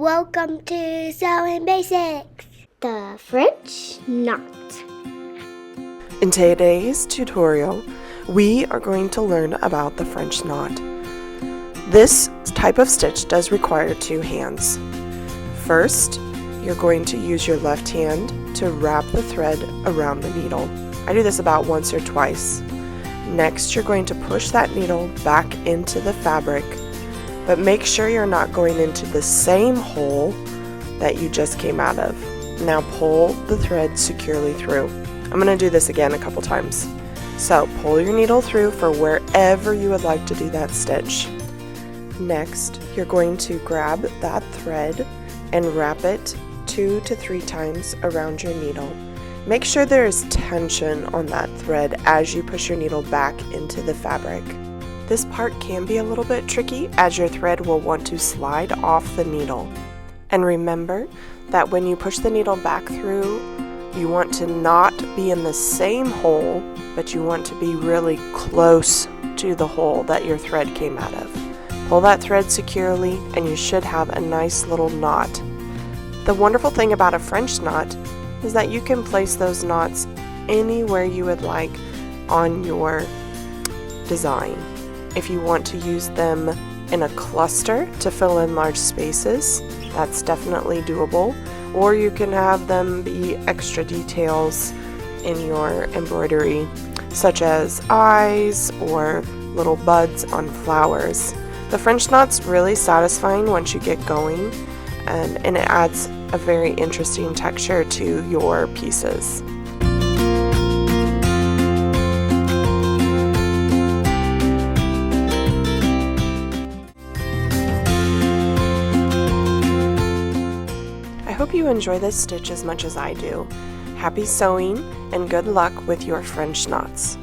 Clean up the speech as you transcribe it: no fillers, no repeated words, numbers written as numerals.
Welcome to Sewing Basics, the French knot. In today's tutorial, we are going to learn about the French knot. This type of stitch does require two hands. First, you're going to use your left hand to wrap the thread around the needle. I do this about once or twice. Next, you're going to push that needle back into the fabric, but make sure you're not going into the same hole that you just came out of. Now pull the thread securely through. I'm going to do this again a couple times. So pull your needle through for wherever you would like to do that stitch. Next, you're going to grab that thread and wrap it 2 to 3 times around your needle. Make sure there is tension on that thread as you push your needle back into the fabric. This part can be a little bit tricky as your thread will want to slide off the needle. And remember that when you push the needle back through, you want to not be in the same hole, but you want to be really close to the hole that your thread came out of. Pull that thread securely and you should have a nice little knot. The wonderful thing about a French knot is that you can place those knots anywhere you would like on your design. If you want to use them in a cluster to fill in large spaces, that's definitely doable. Or you can have them be extra details in your embroidery, such as eyes or little buds on flowers. The French knot's really satisfying once you get going, and it adds a very interesting texture to your pieces. I hope you enjoy this stitch as much as I do. Happy sewing and good luck with your French knots.